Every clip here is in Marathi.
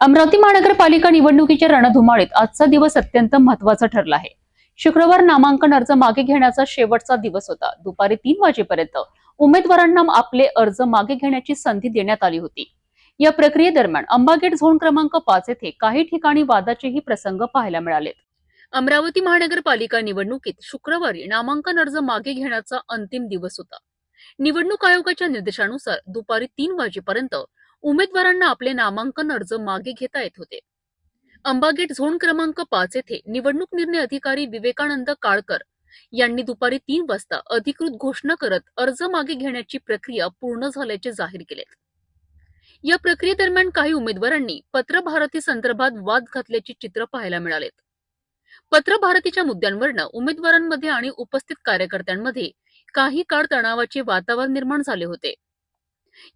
अमरावती महानगरपालिका निवडणुकीच्या रणधुमाळीत आजचा दिवस अत्यंत महत्त्वाचा ठरला आहे। शुक्रवार नामांकन अर्ज मागे घेण्याचा शेवटचा दिवस होता। दुपारी 3 वाजेपर्यंत उमेदवारांना आपले अर्ज मागे घेण्याची संधी देण्यात आली होती। या प्रक्रियेदरम्यान अंबागेट झोन क्रमांक 5 येथे काही ठिकाणी वादाचेही प्रसंग पाहायला मिळाले। अमरावती महानगरपालिका निवडणुकीत शुक्रवारी नामांकन अर्ज मागे घेण्याचा अंतिम दिवस होता। निवडणूक आयोगाच्या निर्देशानुसार दुपारी 3 वाजेपर्यंत उमेदवारांना आपले नामांकन अर्ज मागे घेता येत होते। अंबागेट झोन क्रमांक 5 येथे निवडणूक निर्णय अधिकारी विवेकानंद काळकर यांनी दुपारी 3 वाजता अधिकृत घोषणा करत अर्ज मागे घेण्याची प्रक्रिया पूर्ण झाल्याचे जाहीर केले। या प्रक्रियेदरम्यान काही उमेदवारांनी पत्रभारती संदर्भात वाद घातल्याचे चित्र पाहायला मिळाले। पत्रभारतीच्या मुद्द्यांवरून उमेदवारांमध्ये आणि उपस्थित कार्यकर्त्यांमध्ये काही काळ तणावाचे वातावरण निर्माण झाले होते।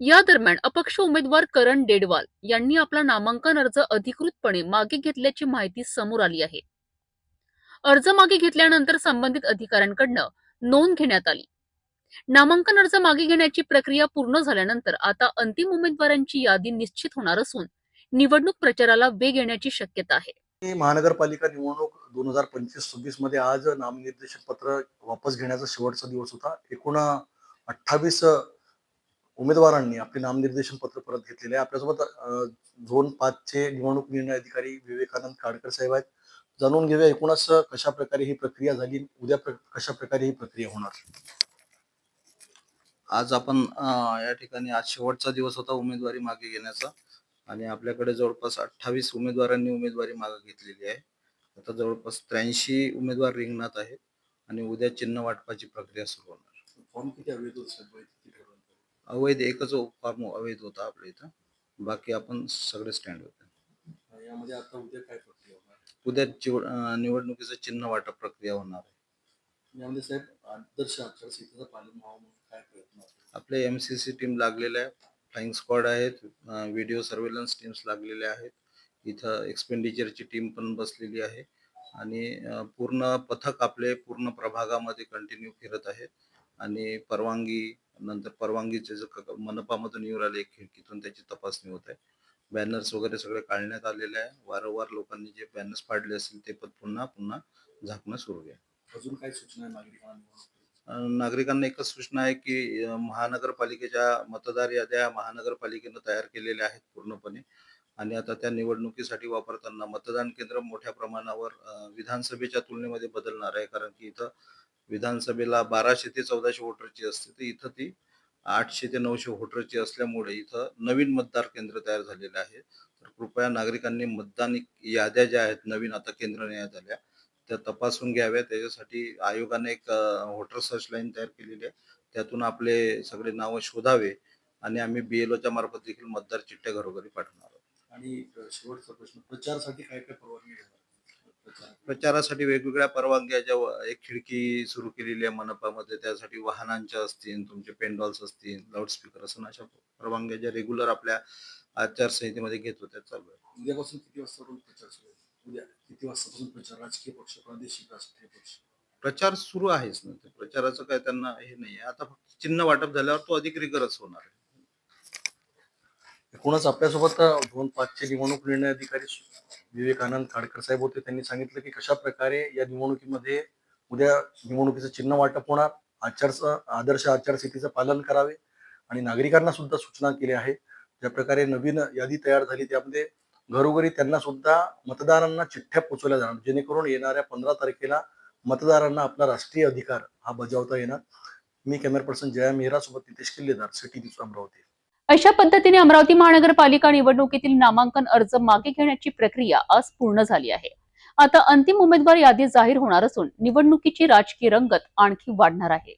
या दरम्यान अपक्ष उमेदवार करण डेडवाल यांनी आपला नामांकन अर्ज अधिकृतपणे मागे घेतल्याची माहिती समोर आली आहे। अर्ज मागे घेतल्यानंतर संबंधित अधिकाऱ्यांकडून नोंद घेण्यात आली। नामांकन अर्ज मागे घेण्याची प्रक्रिया पूर्ण झाल्यानंतर आता अंतिम उमेदवारांची यादी निश्चित होणार असून निवडणूक प्रचाराला वेग येण्याची शक्यता आहे। महानगरपालिका निवडणूक 2025-26 मध्ये आज नामनिर्देशन पत्र वापस घेण्याचा शेवटचा दिवस होता। एकूण 28 उमेदवारांनी आपले नामनिर्देशन पत्र परत घेतलेले आहे। आपल्यासोबत झोन 5 चे निवडणूक निर्णय अधिकारी विवेकानंद काळकर साहेब आहेत। जाणून घेऊया एकूणच कशा प्रकारे ही प्रक्रिया झाली, उद्या कशा प्रकारे ही प्रक्रिया होणार। आज आपण या ठिकाणी आज शेवटचा दिवस होता उमेदवारी मागे घेण्याचा आणि आपल्याकडे जवळपास 28 उमेदवारांनी उमेदवारी मागे घेतलेली आहे। आता जवळपास 83 उमेदवार रिंगणात आहेत आणि उद्या चिन्ह वाटपाची प्रक्रिया सुरू होणार। फॉर्म किती अवैध होते? अवैध एकच फॉर्म अवैध होता आपल्या इथं, बाकी आपण सगळे स्टँड होते। यामध्ये आता उद्या काय प्रक्रिया होणार? उद्या निवडणुकीचं चिन्ह वाटप प्रक्रिया होणार आहे। यामध्ये साहेब आदर्श आचारसंहितेचं पालन व्हावं म्हणून काय प्रयत्न? आपले MCC टीम लागलेल्या आहे, फ्लाइंग स्क्वॉड आहेत, व्हिडिओ सर्व्हेलन्स टीम्स लागलेल्या आहेत, इथं एक्सपेंडिचरची टीम पण बसलेली आहे आणि पूर्ण पथक आपले पूर्ण प्रभागामध्ये कंटिन्यू फिरत आहेत आणि नंतर परवानगीचे मनपामधून येऊ राहिले एक खिडकीतून त्याची तपासणी होत आहे। बॅनर्स वगैरे सगळे काढण्यात आलेले आहे। वारंवार लोकांनी जे बॅनर्स पाडले असतील ते पण पुन्हा झाकणं सुरू आहे। अजून काय सूचना आहे नागरिकांना? नागरिकांना एकच सूचना आहे की महानगरपालिकेच्या मतदार याद्या महानगरपालिकेनं तयार केलेल्या आहेत पूर्णपणे आणि आता त्या निवडणुकीसाठी वापरताना मतदान केंद्र मोठ्या प्रमाणावर विधानसभेच्या तुलनेमध्ये बदलणार आहे, कारण की इथं विधानसभेला 1200 ते 1400 वोटरची असते, तर इथं ती 800 ते 900 वोटरची असल्यामुळे इथं नवीन मतदार केंद्र तयार झालेलं आहे। तर कृपया नागरिकांनी मतदान याद्या ज्या आहेत नवीन आता केंद्र न्यायात आल्या त्या तपासून घ्याव्या। त्याच्यासाठी आयोगाने एक वोटर सर्च लाईन तयार केलेली आहे, त्यातून आपले सगळे नावं शोधावे आणि आम्ही BLOच्या मार्फत देखील मतदार चिठ्ठ्या घरोघरी पाठवणार आहोत। आणि शेवटचा प्रश्न, प्रचारासाठी काय काय परवानगी घेणार? प्रचारासाठी वेगवेगळ्या परवानग्या ज्या एक खिडकी सुरू केलेली आहे मनपामध्ये, त्यासाठी वाहनांच्या असतील, तुमचे पेंडॉल्स असतील, लाऊडस्पीकर असं अशा परवानग्या ज्या रेग्युलर आपल्या आचारसंहितेमध्ये घेतो त्या चालू आहे। उद्यापासून किती वाजता प्रचार सुरू आहे? उद्या किती वाजतापासून प्रचार? राजकीय पक्ष, प्रादेशिक राजकीय पक्ष प्रचार सुरू आहेच ना, प्रचाराचं काय त्यांना हे नाही आहे। आता फक्त चिन्ह वाटप झाल्यावर तो अधिक रिगरच होणार आहे। एकूणच आपल्यासोबत झोन 5 चे निवडणूक निर्णय अधिकारी विवेकानंद काळकर साहेब होते। त्यांनी सांगितलं की कशा प्रकारे या निवडणुकीमध्ये उद्या निवडणुकीचं चिन्ह वाटप होणार, आदर्श आचारसंहितेचं पालन करावे आणि नागरिकांना सुद्धा सूचना केल्या आहेत। ज्या प्रकारे नवीन यादी तयार झाली त्यामध्ये घरोघरी त्यांना सुद्धा मतदारांना चिठ्ठ्या पोचवल्या जाणार, जेणेकरून येणाऱ्या 15 तारखेला मतदारांना आपला राष्ट्रीय अधिकार हा बजावता येणार। मी कॅमेरा पर्सन जया मेहरा सोबत नितेश किल्लेदार, सिटी न्यूज अमरावती। अशा पद्धतीने अमरावती महानगरपालिका निवडणुकीतील नामांकन अर्ज मागे घेण्याची प्रक्रिया आज पूर्ण झाली आहे। आता अंतिम उमेदवार यादी जाहीर होणार असून निवडणुकीची राजकीय रंगत आणखी वाढणार आहे।